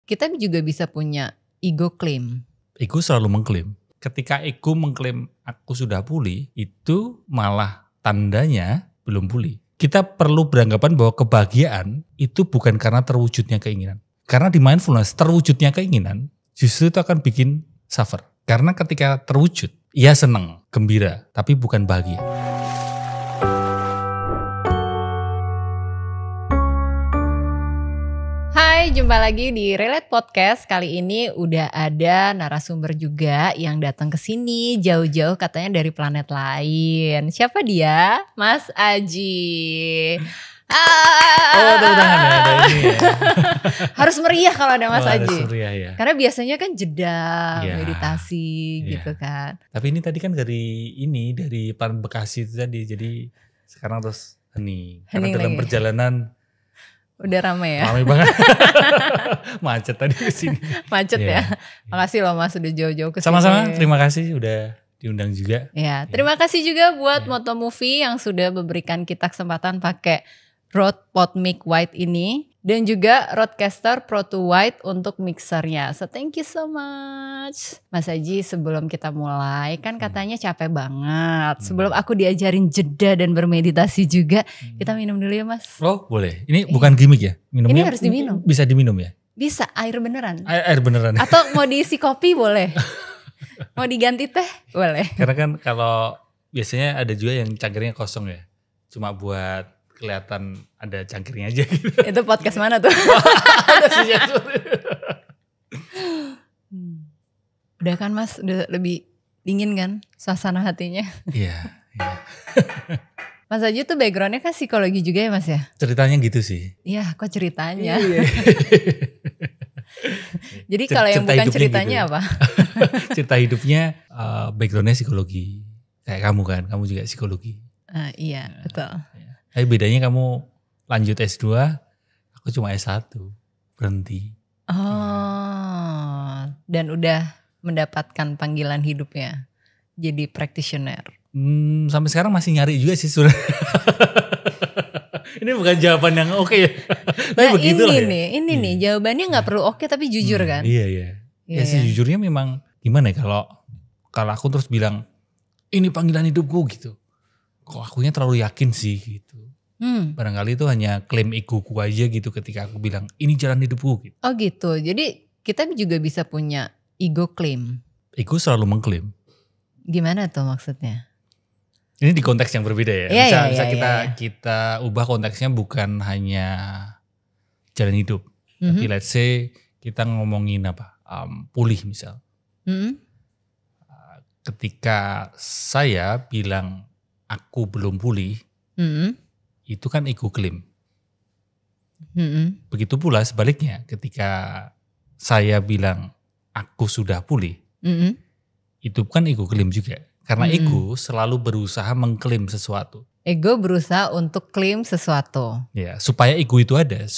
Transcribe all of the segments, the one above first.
kita juga bisa punya ego claim. Ego selalu mengklaim. Ketika ego mengklaim aku sudah pulih, itu malah tandanya belum pulih. Kita perlu beranggapan bahwa kebahagiaan itu bukan karena terwujudnya keinginan. Karena di mindfulness terwujudnya keinginan justru itu akan bikin suffer. Karena ketika terwujud, ia senang, gembira, tapi bukan bahagia. Hai, jumpa lagi di Relate Podcast. Kali ini udah ada narasumber juga yang datang ke sini jauh-jauh katanya dari planet lain. Siapa dia? Mas Aji. Oh, tepuk tangan ya, ada ini ya. Harus meriah kalau ada Mas Aji. Harus meriah ya. Karena biasanya kan jeda, Ya, meditasi gitu kan. Tapi ini tadi kan dari Pan Bekasi itu tadi, jadi sekarang terus hening. Karena Hening dalam lagi. perjalanan Udah ramai ya? ramai banget. Macet tadi ke sini. Macet ya. Iya. Makasih loh Mas udah jauh-jauh ke sini. Sama-sama, terima kasih udah diundang juga. Ya, terima kasih juga buat Moto Movie yang sudah memberikan kita kesempatan pakai Rode PodMic White ini. Dan juga Rodecaster Pro 2 White untuk mixernya. So thank you so much. Mas Aji, sebelum kita mulai kan katanya capek banget. Sebelum aku diajarin jeda dan bermeditasi juga, kita minum dulu ya Mas. Oh boleh, ini bukan gimmick ya? Minumnya Ini harus diminum. Bisa diminum ya? Bisa, air beneran. Air beneran ya? Atau mau diisi kopi boleh. Mau diganti teh boleh. Karena kan kalau biasanya ada juga yang cangkirnya kosong ya. Cuma buat kelihatan ada cangkirnya aja gitu. Itu podcast mana tuh? Ada sih ya. Udah kan Mas, udah lebih dingin kan suasana hatinya. Iya. Mas Aji tuh backgroundnya kan psikologi juga ya Mas ya? Ceritanya gitu sih. Iya, kok ceritanya? Iya. Jadi kalau yang Cerita bukan hidupnya ceritanya gitu. apa? Cerita hidupnya backgroundnya psikologi. Kayak kamu kan, kamu juga psikologi. Iya, betul. Tapi bedanya kamu lanjut S2, aku cuma S1. Berhenti. Oh, dan udah mendapatkan panggilan hidupnya. Jadi practitioner. Sampai sekarang masih nyari juga sih sebenarnya. Ini bukan jawaban yang oke ya. Tapi Nah begitulah ini ya. nih, ini nih jawabannya gak perlu oke tapi jujur kan? Iya. Iya, Ya sejujurnya memang gimana ya kalau aku terus bilang ini panggilan hidupku gitu. Kok akunya terlalu yakin sih gitu. Barangkali itu hanya klaim egoku aja gitu ketika aku bilang ini jalan hidupku gitu. Oh gitu, jadi kita juga bisa punya ego claim. Ego selalu mengklaim. Gimana tuh maksudnya? Ini di konteks yang berbeda ya. Iya, Bisa iya. kita ubah konteksnya bukan hanya jalan hidup. Tapi let's say kita ngomongin apa? Pulih misal. Ketika saya bilang aku belum pulih, itu kan ego claim. Begitu pula sebaliknya ketika saya bilang aku sudah pulih, itu kan ego claim juga. Karena ego selalu berusaha mengklaim sesuatu. Ego berusaha untuk klaim sesuatu. Ya, supaya ego itu ada,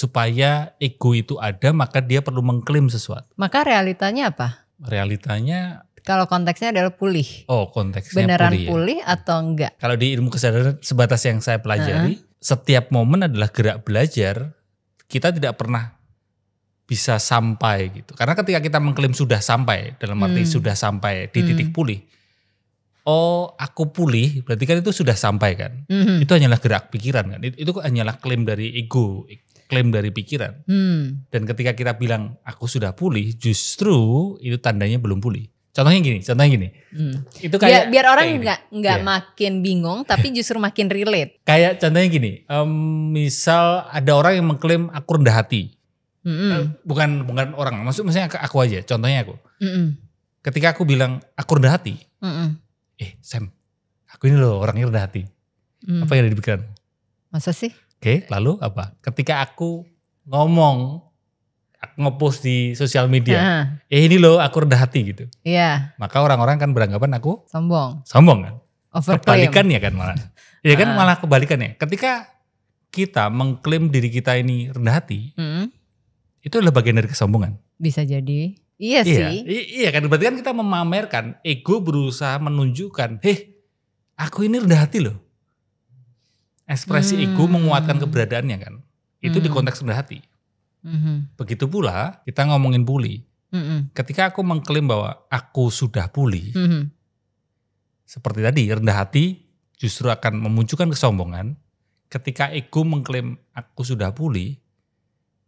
maka dia perlu mengklaim sesuatu. Maka realitanya apa? Realitanya, Kalau konteksnya adalah pulih. konteksnya Beneran pulih. pulih atau enggak? Kalau di ilmu kesadaran sebatas yang saya pelajari, setiap momen adalah gerak belajar. Kita tidak pernah bisa sampai gitu. Karena ketika kita mengklaim sudah sampai, dalam arti sudah sampai di titik pulih. Oh, aku pulih, berarti kan itu sudah sampai kan. Itu hanyalah gerak pikiran kan. Itu hanyalah klaim dari ego, klaim dari pikiran. Dan ketika kita bilang aku sudah pulih, justru itu tandanya belum pulih. Contohnya gini. Itu kayak Biar orang kayak gini. nggak Iya. makin bingung, tapi justru makin relate. Kayak contohnya gini, misal ada orang yang mengklaim aku rendah hati. Bukan orang, maksudnya aku aja, contohnya aku. Ketika aku bilang aku rendah hati, Sam, aku ini loh orangnya rendah hati. Apa yang ada di pikiran? Masa sih? Oke, lalu apa? Ketika aku ngomong, aku ngepost di sosial media, ini loh aku rendah hati gitu. Iya, Maka orang-orang kan beranggapan aku sombong. kan. Overclaim. Kebalikannya kan malah. Ya kan malah kebalikannya. Ketika kita mengklaim diri kita ini rendah hati, itu adalah bagian dari kesombongan. Bisa jadi. Iya sih. Iya kan, berarti kan kita memamerkan, ego berusaha menunjukkan, aku ini rendah hati loh. Ekspresi ego menguatkan keberadaannya kan. Itu di konteks rendah hati. Begitu pula kita ngomongin bully. Ketika aku mengklaim bahwa aku sudah pulih, seperti tadi rendah hati justru akan memunculkan kesombongan. Ketika ego mengklaim aku sudah pulih,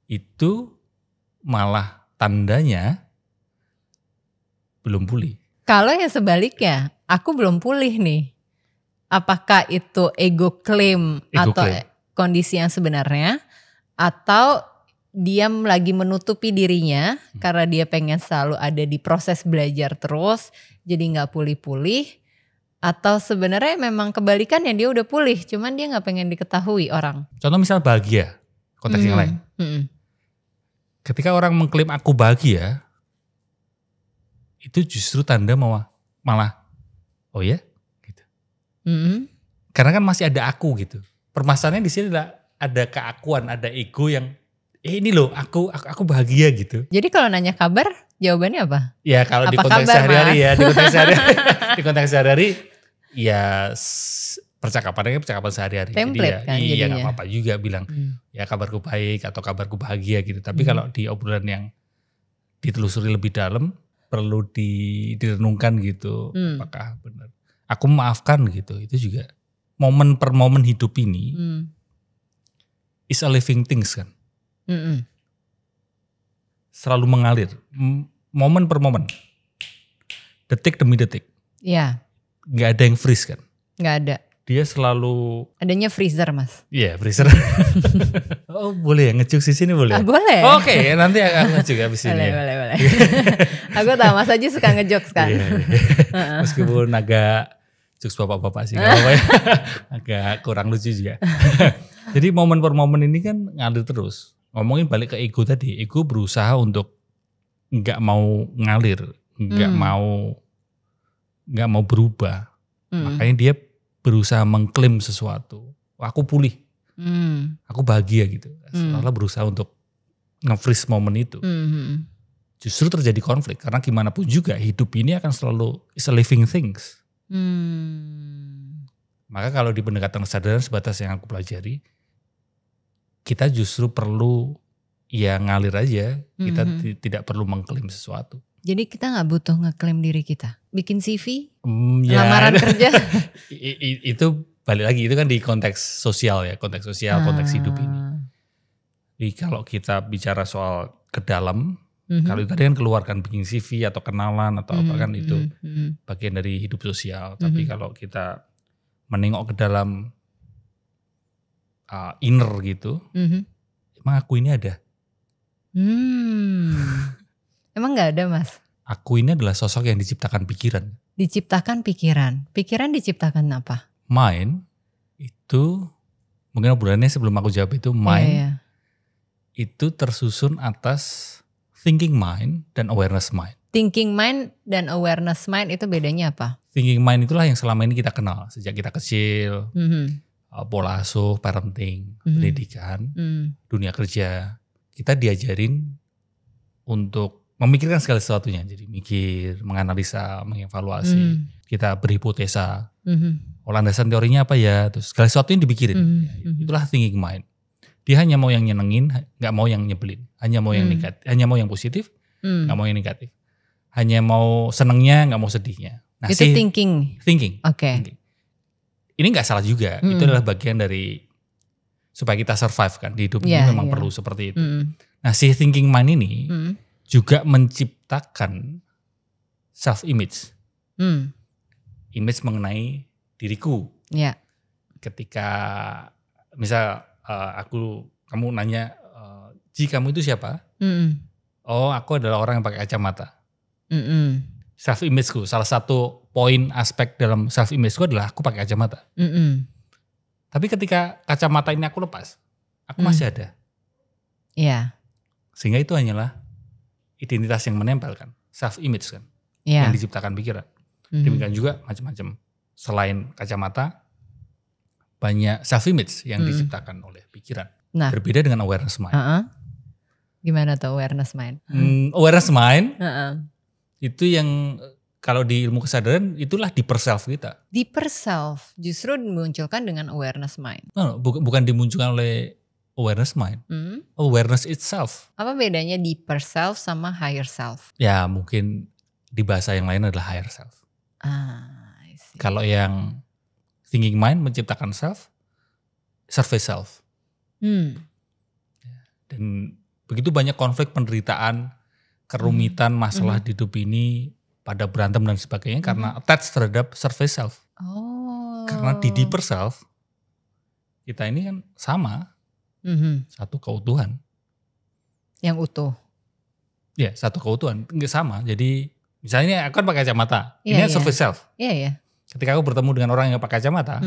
itu malah tandanya belum pulih. Kalau yang sebaliknya, aku belum pulih nih. Apakah itu ego claim atau kondisi yang sebenarnya, atau dia lagi menutupi dirinya karena dia pengen selalu ada di proses belajar terus, jadi nggak pulih-pulih, atau sebenarnya memang kebalikannya dia udah pulih, cuman dia nggak pengen diketahui orang. Contoh misal bahagia, konteks yang lain. Ketika orang mengklaim aku bahagia, itu justru tanda malah oh ya, gitu. Karena kan masih ada aku gitu. Permasalahannya di sini adalah ada keakuan, ada ego yang ini loh aku bahagia gitu. Jadi kalau nanya kabar, jawabannya apa? Ya kalau apa di konteks sehari-hari ya, di konteks sehari-hari ya percakapan sehari-hari. Template jadi kan iya jadinya. gak apa-apa juga bilang ya kabarku baik atau kabarku bahagia gitu. Tapi kalau di obrolan yang ditelusuri lebih dalam, perlu direnungkan gitu. Apakah benar? Aku memaafkan gitu, itu juga momen per momen hidup ini is a living things kan. Selalu mengalir, momen per momen, detik demi detik. Iya. Gak ada yang freeze kan? Gak ada. Dia selalu. Adanya freezer mas. Iya freezer. Oh boleh ya ngejuk di sini boleh? Boleh. Oke, nanti aku ngejuk habis ini. Boleh. Aku tahu mas aja suka ngejokes kan. Iya. Meskipun agak jokes bapak-bapak sih, gak apa-apa ya. Agak kurang lucu juga. Jadi momen per momen ini kan ngalir terus. Ngomongin balik ke ego tadi, ego berusaha untuk nggak mau ngalir, nggak mau berubah. Makanya dia berusaha mengklaim sesuatu. Aku pulih, aku bahagia gitu. Seolah berusaha untuk nge-freeze momen itu. Justru terjadi konflik karena gimana pun juga hidup ini akan selalu is a living things. Maka kalau di pendekatan kesadaran sebatas yang aku pelajari, kita justru perlu ya ngalir aja, kita tidak perlu mengklaim sesuatu. Jadi kita gak butuh ngeklaim diri kita, bikin CV, lamaran kerja. Itu balik lagi, itu kan di konteks sosial ya, konteks hidup ini. Jadi kalau kita bicara soal ke dalam, kalau tadi kan keluarkan bikin CV atau kenalan atau apa kan itu bagian dari hidup sosial. Tapi kalau kita menengok ke dalam inner gitu, emang aku ini ada? Emang gak ada mas? Aku ini adalah sosok yang diciptakan pikiran. Diciptakan pikiran? Pikiran diciptakan apa? Mind itu, mungkin obrolannya sebelum aku jawab itu, mind itu tersusun atas thinking mind dan awareness mind. Thinking mind dan awareness mind itu bedanya apa? Thinking mind itulah yang selama ini kita kenal sejak kita kecil, pola asuh, parenting, pendidikan, dunia kerja. Kita diajarin untuk memikirkan segala sesuatunya. Jadi mikir, menganalisa, mengevaluasi. Kita berhipotesa. Landasan teorinya apa ya? Terus segala sesuatu yang dipikirin. Itulah thinking mind. Dia hanya mau yang nyenengin, gak mau yang nyebelin. Hanya mau yang negatif, hanya mau yang positif, gak mau yang negatif. Hanya mau senengnya, gak mau sedihnya. Nah, itu thinking. Oke. Ini gak salah juga. Itu adalah bagian dari supaya kita survive kan. Di hidup ini memang perlu seperti itu. Nah si thinking mind ini juga menciptakan self image. Image mengenai diriku. Yeah. Ketika misal kamu nanya, Ji kamu itu siapa? Oh aku adalah orang yang pakai kacamata. Self image-ku, salah satu poin aspek dalam self image-ku adalah aku pakai kacamata. Tapi ketika kacamata ini aku lepas, aku masih ada. Iya. Sehingga itu hanyalah identitas yang menempel kan, self image kan, yang diciptakan pikiran. Demikian juga macam-macam. Selain kacamata, banyak self image yang diciptakan oleh pikiran. Nah, berbeda dengan awareness mind. Gimana tuh awareness mind? Awareness mind itu yang kalau di ilmu kesadaran itulah deeper self kita. Deeper self justru dimunculkan dengan awareness mind. Bukan dimunculkan oleh awareness mind. Awareness itself. Apa bedanya deeper self sama higher self? Ya mungkin di bahasa yang lain adalah higher self. I see. Kalau yang thinking mind menciptakan self, surface self. Dan begitu banyak konflik, penderitaan, kerumitan, masalah di hidup ini pada berantem dan sebagainya karena attach terhadap surface self. Karena di deeper self, kita ini kan sama, satu keutuhan. Yang utuh. Ya, satu keutuhan, nggak sama. Jadi misalnya aku kan pakai kacamata, ini kan surface self. Iya. Ketika aku bertemu dengan orang yang pakai kacamata,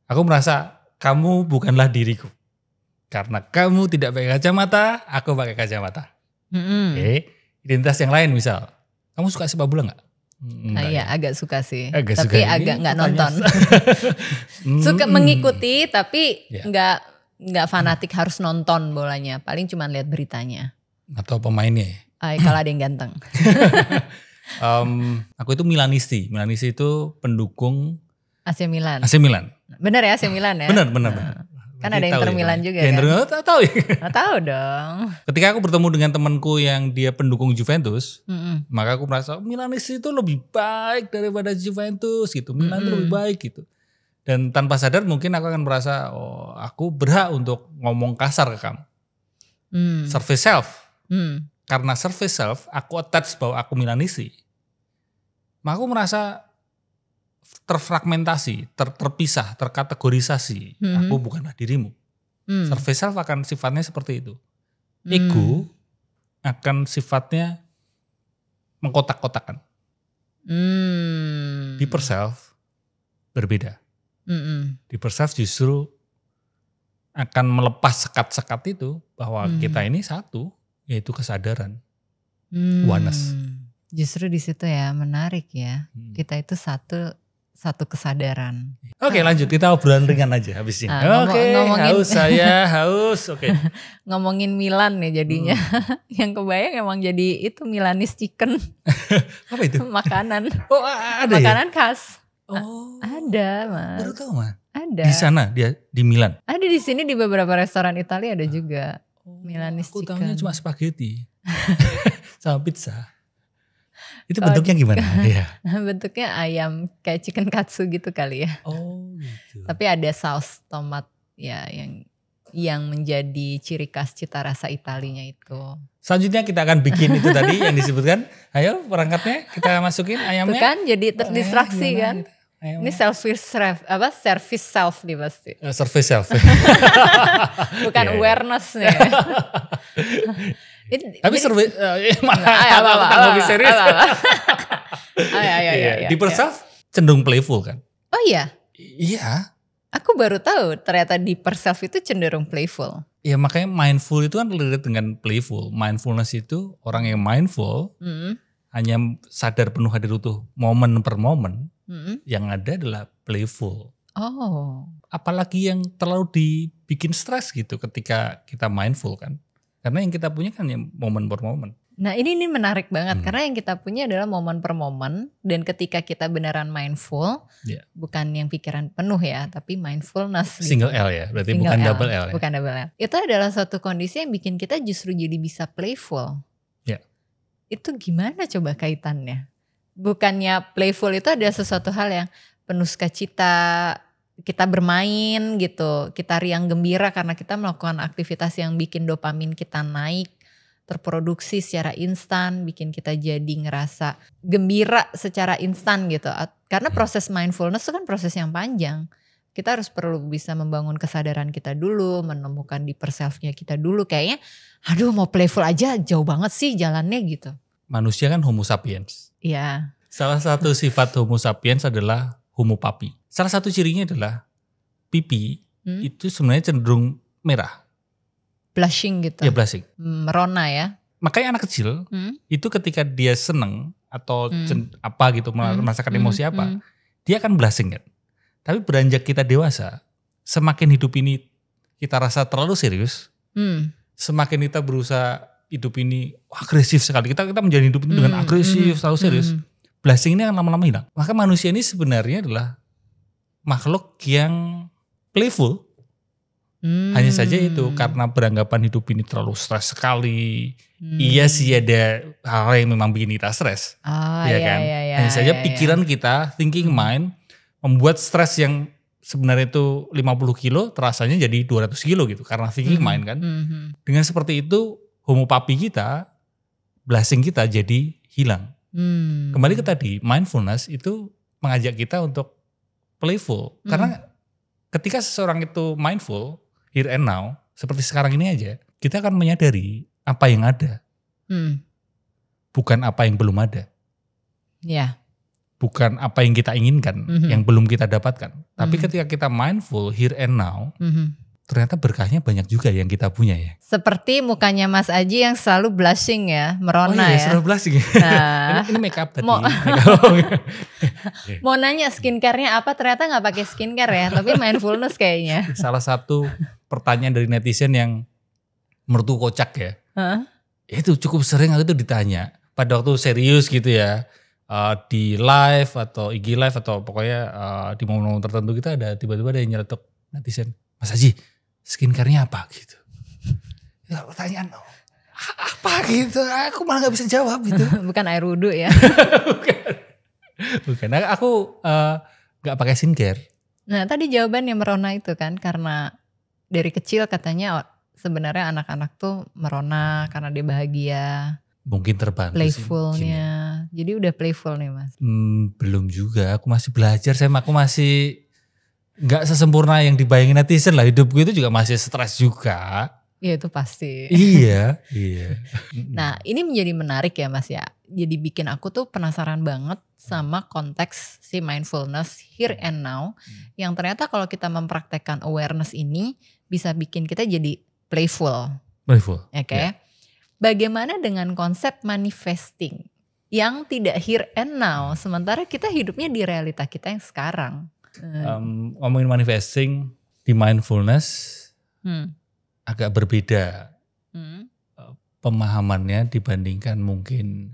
aku merasa kamu bukanlah diriku. Karena kamu tidak pakai kacamata, aku pakai kacamata. Oke, identitas yang lain misal, kamu suka sepak bola nggak? Iya, agak suka sih. Agak tapi suka. agak nggak nonton. Suka mengikuti, tapi nggak fanatik harus nonton bolanya. Paling cuma lihat beritanya. Atau pemainnya. Kalau ada yang ganteng. Aku itu Milanisti. Milanisti itu pendukung AC Milan. AC Milan. Bener ya AC Milan ya? Bener. Kan ada Inter Milan juga ya, kan? Tahu ya? Tahu dong. Ketika aku bertemu dengan temanku yang dia pendukung Juventus, maka aku merasa Milanisti itu lebih baik daripada Juventus gitu. Milan itu lebih baik gitu. Dan tanpa sadar mungkin aku akan merasa, oh aku berhak untuk ngomong kasar ke kamu. Surface self. Karena surface self, aku attach bahwa aku Milanisti. Maka aku merasa terfragmentasi, terpisah, terkategorisasi. Aku bukanlah dirimu. Surface self akan sifatnya seperti itu. Ego akan sifatnya mengkotak-kotakan. Deeper self berbeda. Deeper self justru akan melepas sekat-sekat itu bahwa kita ini satu, yaitu kesadaran. Oneness. Justru di situ ya, menarik ya. Kita itu satu kesadaran. Oke, lanjut, kita obrolan ringan aja habis ini. Haus saya, haus. Oke. Ngomongin Milan nih jadinya. Yang kebayang emang jadi itu Milanese chicken. Apa itu? Makanan. Oh, ada makanan ya? khas. Oh. Ada, Mas. Baru tahu, Mas. Ada. Di sana, dia di Milan. Ada di sini di beberapa restoran Italia ada juga. Milanese chicken. Aku tahunya cuma spaghetti. Sama pizza. Itu bentuknya gimana? Ya. Bentuknya ayam kayak chicken katsu gitu kali ya. Oh gitu. Tapi ada saus tomat ya yang menjadi ciri khas cita rasa Italinya itu. Selanjutnya kita akan bikin itu tadi yang disebutkan. Ayo perangkatnya kita masukin ayamnya. Tuh kan jadi terdistraksi kan. Gitu. Ini service self nih pasti. Service self. Bukan awareness nih. Tapi service lebih serius. Deeper self cenderung playful kan? Oh iya? Iya. Aku baru tahu ternyata deeper self itu cenderung playful. Ya makanya mindful itu kan related dengan playful. Mindfulness itu orang yang mindful hanya sadar penuh hadir utuh momen per momen. Yang ada adalah playful. Oh. Apalagi yang terlalu dibikin stres gitu ketika kita mindful kan. Karena yang kita punya kan ya momen per momen. Nah ini menarik banget karena yang kita punya adalah momen per momen. Dan ketika kita beneran mindful, bukan yang pikiran penuh ya, tapi mindfulness. Single L ya, berarti bukan double L ya. Bukan double L. Itu adalah suatu kondisi yang bikin kita justru jadi bisa playful. Ya. Itu gimana coba kaitannya? Bukannya playful itu ada sesuatu hal yang penuh sukacita, kita bermain gitu, kita riang gembira karena kita melakukan aktivitas yang bikin dopamin kita naik, terproduksi secara instan, bikin kita jadi ngerasa gembira secara instan gitu. Karena proses mindfulness itu kan proses yang panjang. Kita perlu bisa membangun kesadaran kita dulu, menemukan deeper self-nya kita dulu. Kayaknya aduh mau playful aja jauh banget sih jalannya gitu. Manusia kan homo sapiens. Iya. Salah satu sifat homo sapiens adalah homo papi. Salah satu cirinya adalah pipi itu sebenarnya cenderung merah. Blushing gitu. Ya blushing. Merona ya. Makanya anak kecil itu ketika dia seneng atau apa gitu merasakan emosi apa, dia akan blushing kan. Tapi beranjak kita dewasa, semakin hidup ini kita rasa terlalu serius, semakin kita berusaha hidup ini agresif sekali. Kita menjalani hidup ini dengan agresif, terlalu serius. Blushing ini akan lama-lama hilang. Maka manusia ini sebenarnya adalah makhluk yang playful. Hanya saja itu karena beranggapan hidup ini terlalu stres sekali. Iya sih ada hal yang memang bikin kita stres. Ya kan? Hanya saja pikiran kita, thinking mind membuat stres yang sebenarnya itu 50 kilo terasanya jadi 200 kilo gitu karena thinking mind kan. Dengan seperti itu homo papi kita, blessing kita jadi hilang. Kembali ke tadi, mindfulness itu mengajak kita untuk playful. Karena ketika seseorang itu mindful, here and now, seperti sekarang ini aja, kita akan menyadari apa yang ada. Bukan apa yang belum ada. Ya. Bukan apa yang kita inginkan, yang belum kita dapatkan. Tapi ketika kita mindful, here and now, ternyata berkahnya banyak juga yang kita punya ya. Seperti mukanya Mas Aji yang selalu blushing ya, merona ya. Selalu blushing ya. Nah, ini make up tadi. Mau nanya skincare-nya apa, ternyata gak pakai skincare ya, tapi mindfulness kayaknya. Salah satu pertanyaan dari netizen yang menurutku kocak ya. Itu cukup sering aku tuh ditanya. Pada waktu serius gitu ya. Di live atau IG live atau pokoknya di momen-momen tertentu kita ada tiba-tiba ada yang nyeletuk netizen. Mas Haji, skincare-nya apa gitu. Ya pertanyaan apa gitu, aku malah gak bisa jawab gitu. Bukan air wudhu ya. Bukan. Aku gak pakai skincare. Nah tadi jawabannya merona itu kan karena dari kecil katanya sebenarnya anak-anak tuh merona karena dia bahagia. Mungkin terbantu playfulnya. Jadi udah playful nih Mas. Belum juga, aku masih belajar. Aku masih gak sesempurna yang dibayangin netizen lah. Hidupku itu juga masih stres juga. Iya itu pasti. Iya. Nah ini menjadi menarik ya Mas ya. Jadi bikin aku tuh penasaran banget sama konteks si mindfulness here and now. Yang ternyata kalau kita mempraktekkan awareness ini bisa bikin kita jadi playful. Playful. Oke. Yeah. Bagaimana dengan konsep manifesting yang tidak here and now, sementara kita hidupnya di realita kita yang sekarang. Ngomongin manifesting di mindfulness agak berbeda pemahamannya dibandingkan mungkin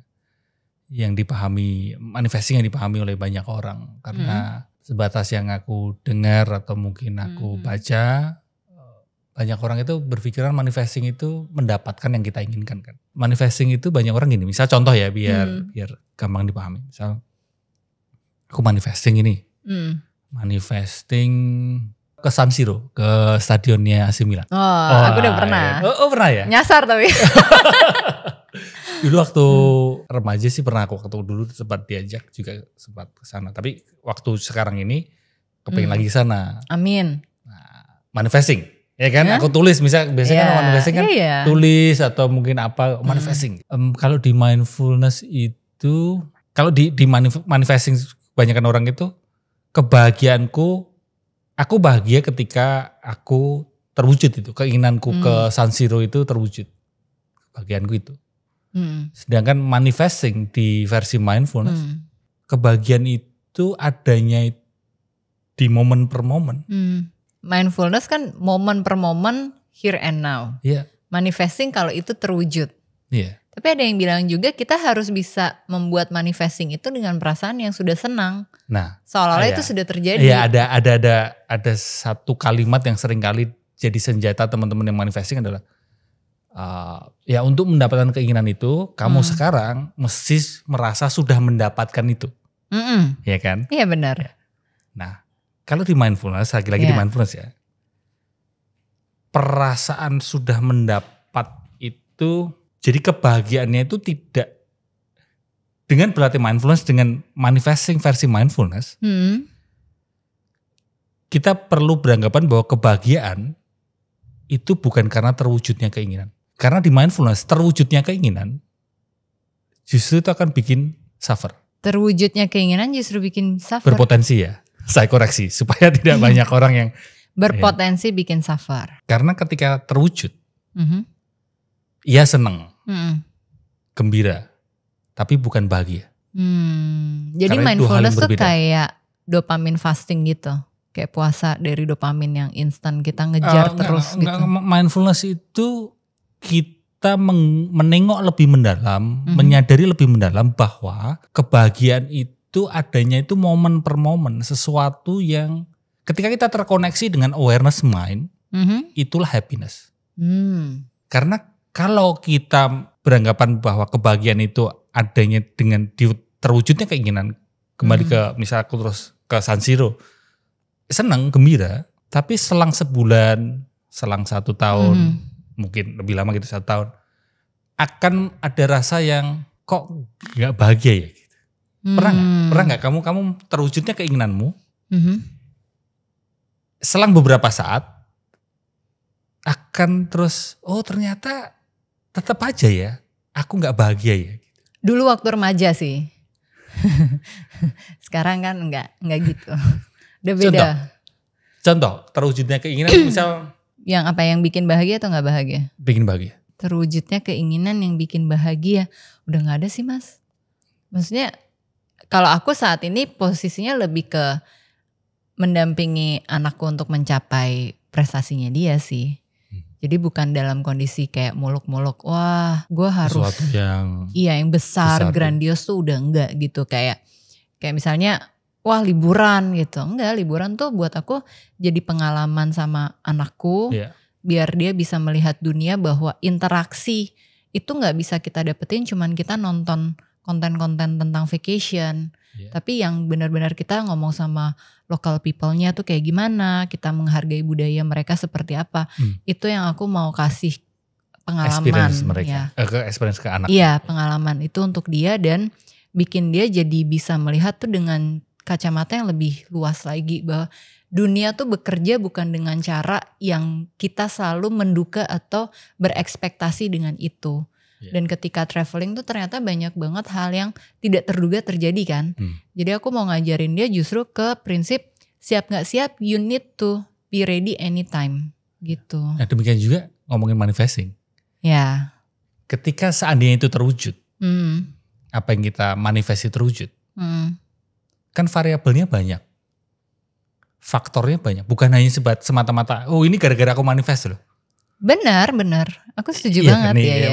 yang dipahami, manifesting yang dipahami oleh banyak orang. Karena sebatas yang aku dengar atau mungkin aku baca, banyak orang itu berpikiran manifesting itu mendapatkan yang kita inginkan kan. Manifesting itu banyak orang gini, misal contoh ya biar gampang dipahami. Misal aku manifesting ini. Manifesting ke San Siro, ke stadionnya AC Milan. Aku udah pernah. Ya. Oh pernah ya? Nyasar tapi. Dulu waktu remaja sih pernah aku dulu sempat diajak juga sempat ke sana. Tapi waktu sekarang ini kepengen lagi ke sana. Amin. Nah, manifesting. Ya kan, aku tulis biasanya kan manifesting kan tulis atau mungkin apa manifesting. Kalau di mindfulness itu, kalau di manifesting kebanyakan orang itu kebahagiaanku, aku bahagia ketika aku terwujud itu, keinginanku ke San Siro itu terwujud, kebahagiaanku itu. Sedangkan manifesting di versi mindfulness, kebahagiaan itu adanya di momen per momen. Mindfulness kan momen per momen, here and now. Iya. Manifesting kalau itu terwujud. Iya. Tapi ada yang bilang juga kita harus bisa membuat manifesting itu dengan perasaan yang sudah senang. Nah, seolah-olah itu sudah terjadi. Iya, ada satu kalimat yang sering kali jadi senjata teman-teman yang manifesting adalah ya untuk mendapatkan keinginan itu, kamu sekarang mesti merasa sudah mendapatkan itu. Iya kan? Iya benar. Ya. Nah, kalau di mindfulness, lagi-lagi di mindfulness ya, perasaan sudah mendapat itu, jadi kebahagiaannya itu tidak, dengan berlatih mindfulness, dengan manifesting versi mindfulness, kita perlu beranggapan bahwa kebahagiaan itu bukan karena terwujudnya keinginan. Karena di mindfulness, terwujudnya keinginan justru itu akan bikin suffer. Terwujudnya keinginan justru bikin suffer. Berpotensi ya. Saya koreksi supaya tidak banyak orang yang berpotensi bikin suffer. Karena ketika terwujud, ia senang, gembira, tapi bukan bahagia. Jadi karena mindfulness tuh kayak dopamin fasting gitu, kayak puasa dari dopamin yang instan kita ngejar terus gitu. Mindfulness itu kita menengok lebih mendalam, menyadari lebih mendalam bahwa kebahagiaan itu adanya itu momen per momen, sesuatu yang ketika kita terkoneksi dengan awareness mind, itulah happiness. Karena kalau kita beranggapan bahwa kebahagiaan itu adanya dengan terwujudnya keinginan, kembali ke misal aku terus ke San Siro, senang, gembira, tapi selang sebulan, selang 1 tahun, mungkin lebih lama gitu 1 tahun, akan ada rasa yang kok gak bahagia ya gitu. Pernah gak kamu terwujudnya keinginanmu, selang beberapa saat akan terus, oh ternyata tetap aja ya, aku gak bahagia ya. Dulu waktu remaja sih. Sekarang kan enggak gitu. Udah beda. Contoh terwujudnya keinginan misal. Yang apa, yang bikin bahagia atau gak bahagia? Bikin bahagia. Terwujudnya keinginan yang bikin bahagia. Udah gak ada sih Mas. Maksudnya kalau aku saat ini posisinya lebih ke mendampingi anakku untuk mencapai prestasinya dia sih. Jadi bukan dalam kondisi kayak muluk-muluk, wah gue harus sesuatu yang besar grandios tuh udah enggak gitu. Kayak misalnya wah liburan gitu. Enggak, liburan tuh buat aku jadi pengalaman sama anakku. Biar dia bisa melihat dunia bahwa interaksi itu gak bisa kita dapetin cuman kita nonton konten-konten tentang vacation. Tapi yang benar-benar kita ngomong sama local people-nya tuh kayak gimana, kita menghargai budaya mereka seperti apa. Itu yang aku mau kasih pengalaman. Experience mereka, experience ke anak. Iya, pengalaman itu untuk dia dan bikin dia jadi bisa melihat tuh dengan kacamata yang lebih luas lagi. Bahwa dunia tuh bekerja bukan dengan cara yang kita selalu menduga atau berekspektasi dengan itu. Dan ketika traveling tuh ternyata banyak banget hal yang tidak terduga terjadi kan. Jadi aku mau ngajarin dia justru ke prinsip siap gak siap, you need to be ready anytime gitu. Nah demikian juga ngomongin manifesting. Ya. Ketika seandainya itu terwujud, apa yang kita manifestasi terwujud, kan variabelnya banyak. Faktornya banyak, bukan hanya semata-mata, oh ini gara-gara aku manifest loh. Benar. Aku setuju banget ya.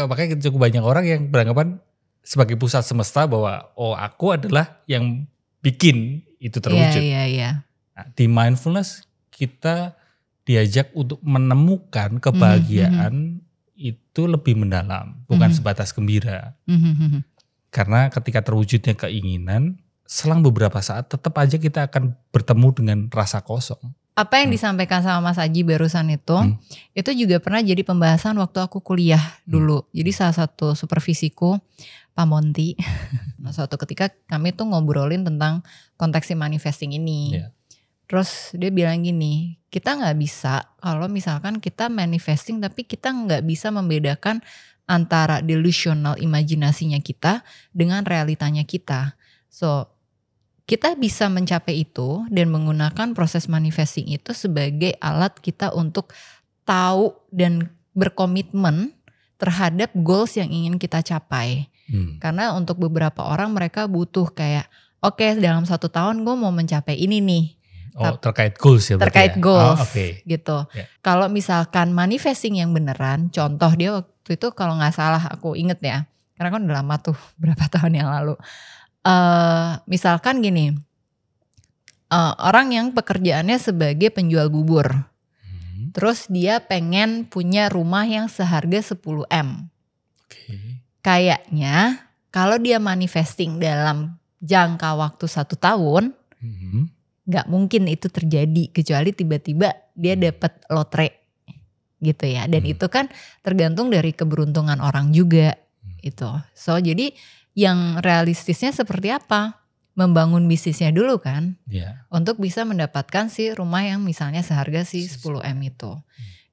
Makanya cukup banyak orang yang beranggapan sebagai pusat semesta bahwa aku adalah yang bikin itu terwujud. Iya. Nah, di mindfulness kita diajak untuk menemukan kebahagiaan itu lebih mendalam, bukan sebatas gembira. Karena ketika terwujudnya keinginan, selang beberapa saat tetap aja kita akan bertemu dengan rasa kosong. Apa yang disampaikan sama Mas Aji barusan itu juga pernah jadi pembahasan waktu aku kuliah dulu. Jadi salah satu supervisiku, Pak Monty, suatu ketika kami tuh ngobrolin tentang konteks manifesting ini. Terus dia bilang gini, kita gak bisa kalau misalkan kita manifesting tapi kita gak bisa membedakan antara delusional imajinasinya kita dengan realitanya kita. So kita bisa mencapai itu dan menggunakan proses manifesting itu sebagai alat kita untuk tahu dan berkomitmen terhadap goals yang ingin kita capai. Karena untuk beberapa orang mereka butuh kayak, oke, dalam 1 tahun gue mau mencapai ini nih. Terkait goals ya? Terkait goals gitu. Kalau misalkan manifesting yang beneran, contoh dia waktu itu kalau gak salah aku inget ya, karena kan udah lama tuh berapa tahun yang lalu. Misalkan gini, orang yang pekerjaannya sebagai penjual bubur, terus dia pengen punya rumah yang seharga 10 M. Kayaknya kalau dia manifesting dalam jangka waktu 1 tahun, gak mungkin itu terjadi kecuali tiba-tiba dia dapat lotre gitu ya. Dan itu kan tergantung dari keberuntungan orang juga itu. So jadi yang realistisnya seperti apa? Membangun bisnisnya dulu kan. Untuk bisa mendapatkan si rumah yang misalnya seharga si 10 M itu.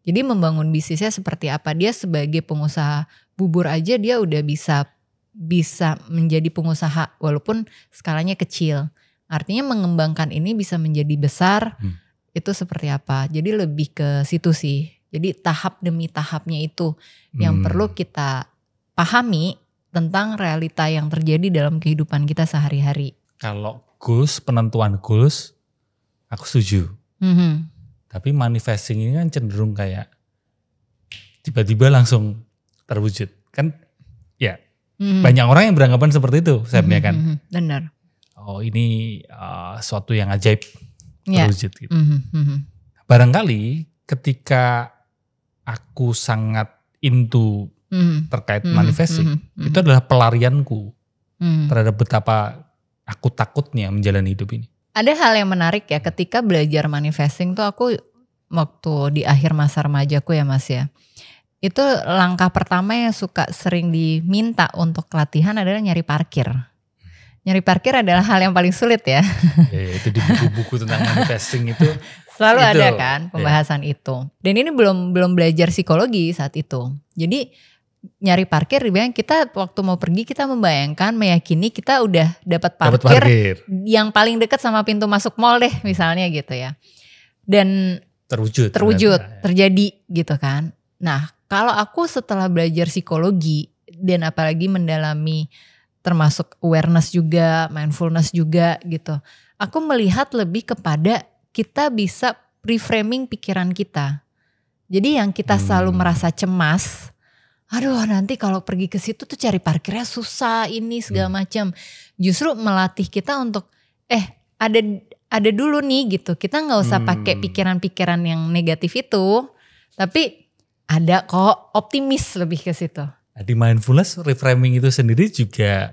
Jadi membangun bisnisnya seperti apa? Dia sebagai pengusaha bubur aja dia udah bisa menjadi pengusaha walaupun skalanya kecil. Artinya mengembangkan ini bisa menjadi besar. Itu seperti apa? Jadi lebih ke situ sih. Jadi tahap demi tahapnya itu yang perlu kita pahami tentang realita yang terjadi dalam kehidupan kita sehari-hari. Kalau goals, penentuan goals, aku setuju. Tapi manifesting ini kan cenderung kayak tiba-tiba langsung terwujud. Kan ya banyak orang yang beranggapan seperti itu, Sam, ya kan? Benar. Oh ini suatu yang ajaib terwujud gitu. Barangkali ketika aku sangat into terkait manifesting, itu adalah pelarianku terhadap betapa aku takutnya menjalani hidup ini. Ada hal yang menarik ya ketika belajar manifesting tuh aku waktu di akhir masa remajaku ya Mas ya. Itu langkah pertama yang suka sering diminta untuk latihan adalah nyari parkir. Nyari parkir adalah hal yang paling sulit ya. Ya itu di buku-buku tentang manifesting itu. Selalu ada kan pembahasan itu. Dan ini belum belajar psikologi saat itu. Jadi nyari parkir dibilang kita waktu mau pergi kita membayangkan, meyakini kita udah dapat parkir yang paling dekat sama pintu masuk mall deh misalnya gitu ya. Dan terwujud terjadi gitu kan. Nah kalau aku setelah belajar psikologi dan apalagi mendalami termasuk awareness juga, mindfulness juga gitu. Aku melihat lebih kepada kita bisa reframing pikiran kita. Jadi yang kita selalu merasa cemas, aduh nanti kalau pergi ke situ tuh cari parkirnya susah ini segala macam. Justru melatih kita untuk ada dulu nih gitu. Kita nggak usah pakai pikiran-pikiran yang negatif itu, tapi ada kok optimis lebih ke situ. Di mindfulness reframing itu sendiri juga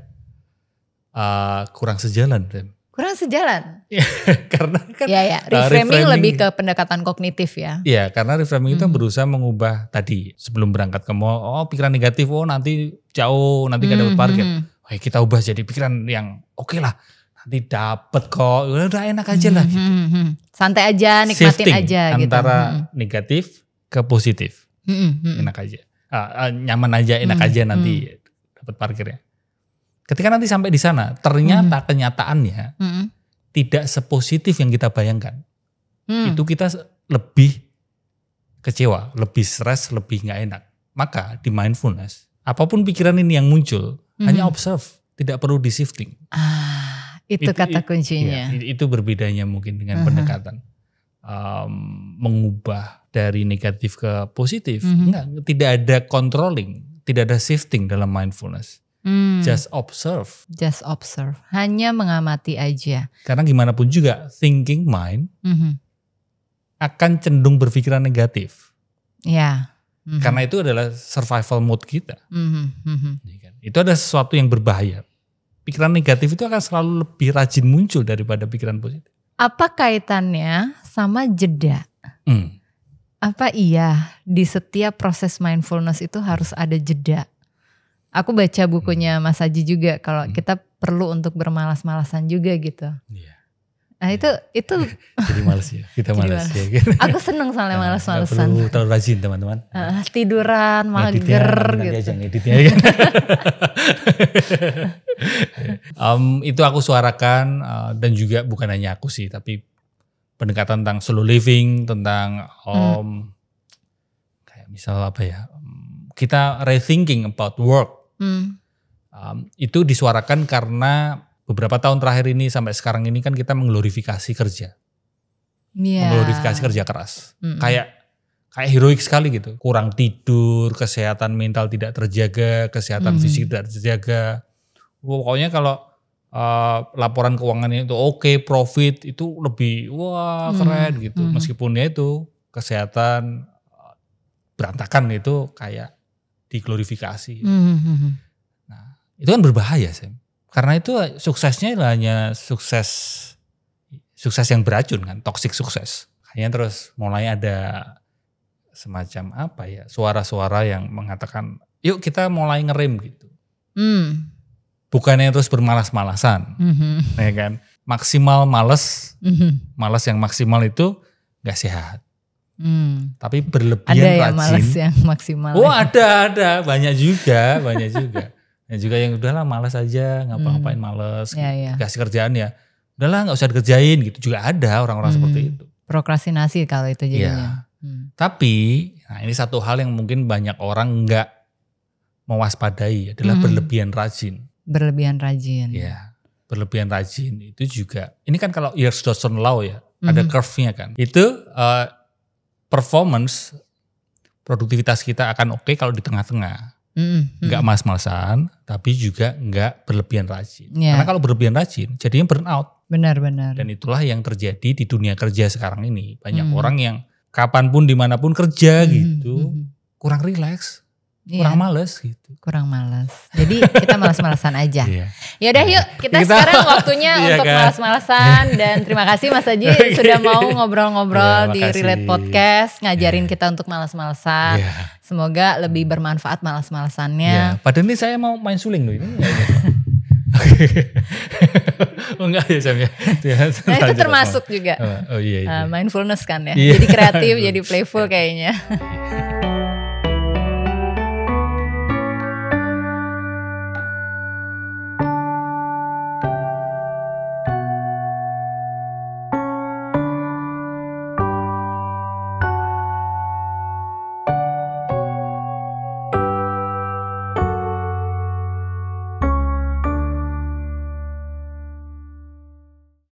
kurang sejalan, Rem. Kurang sejalan? Karena kan reframing lebih ke pendekatan kognitif ya. Iya, karena reframing itu berusaha mengubah tadi sebelum berangkat ke mall, pikiran negatif, nanti jauh, nanti gak dapat parkir. Kita ubah jadi pikiran yang oke lah, nanti dapat kok, udah enak aja lah gitu. Santai aja, nikmatin Shifting aja gitu. Antara negatif ke positif, enak aja, nyaman aja, enak aja nanti dapat parkirnya. Ketika nanti sampai di sana, ternyata kenyataannya tidak sepositif yang kita bayangkan. Itu kita lebih kecewa, lebih stres, lebih gak enak. Maka di mindfulness, apapun pikiran ini yang muncul, hanya observe, tidak perlu di shifting. Itu kata kuncinya. Ya, itu berbedanya mungkin dengan pendekatan. Mengubah dari negatif ke positif. Tidak ada controlling, tidak ada shifting dalam mindfulness. Just observe. Hanya mengamati aja. Karena gimana pun juga thinking mind akan cenderung berpikiran negatif. Ya. Karena itu adalah survival mode kita. Itu ada sesuatu yang berbahaya. Pikiran negatif itu akan selalu lebih rajin muncul daripada pikiran positif. Apa kaitannya sama jeda? Apa iya di setiap proses mindfulness itu harus ada jeda? Aku baca bukunya Mas Haji juga kalau kita perlu untuk bermalas-malasan juga gitu. Nah itu jadi malas ya, kita malas ya. Gitu. Aku seneng soalnya malas-malasan. Perlu terlalu rajin teman-teman. Tiduran, mager gitu. Ngeditnya. Itu aku suarakan dan juga bukan hanya aku sih, tapi pendekatan tentang slow living, tentang kayak misal apa ya, kita rethinking about work. Itu disuarakan karena beberapa tahun terakhir ini sampai sekarang ini kan kita mengglorifikasi kerja. Mengglorifikasi kerja keras. Kayak heroik sekali gitu. Kurang tidur, kesehatan mental tidak terjaga, kesehatan fisik tidak terjaga. Pokoknya kalau laporan keuangannya itu oke, profit itu lebih keren gitu. Meskipun ya itu kesehatan berantakan itu kayak diglorifikasi. Nah, itu kan berbahaya, Sam. Karena itu suksesnya hanya sukses yang beracun kan, toxic sukses. Hanya terus mulai ada semacam apa ya, suara-suara yang mengatakan, yuk kita mulai ngerem gitu. Bukannya terus bermalas-malasan, ya kan? Maksimal males, malas yang maksimal itu gak sehat. Tapi berlebihan ada rajin. Ada yang malas yang maksimal. Ada, banyak juga. Dan juga yang udahlah malas aja, ngapa-ngapain malas, kasih kerjaan ya, udahlah nggak usah dikerjain gitu. Juga ada orang-orang seperti itu. Prokrastinasi kalau itu jadinya. Tapi, nah ini satu hal yang mungkin banyak orang nggak mewaspadai adalah berlebihan rajin. Ya, berlebihan rajin itu juga. Ini kan kalau Earls-Dawson Law ya, ada curve-nya kan. Itu performance, produktivitas kita akan oke kalau di tengah-tengah. Nggak malas-malasan, tapi juga nggak berlebihan rajin. Karena kalau berlebihan rajin, jadinya burnout. Benar. Dan itulah yang terjadi di dunia kerja sekarang ini. Banyak orang yang kapanpun dimanapun kerja gitu, kurang rileks, kurang males gitu. Kurang malas. Jadi kita malas-malasan aja. Yaudah yuk kita sekarang waktunya untuk malas-malasan. Dan terima kasih Mas Aji sudah mau ngobrol-ngobrol di Relate Podcast. Ngajarin kita untuk malas-malasan. Semoga lebih bermanfaat malas-malasannya. Padahal ini saya mau main suling loh ini. Oh enggak ya Sam ya. Nah itu termasuk juga iya. mindfulness kan ya. Jadi kreatif, jadi playful kayaknya.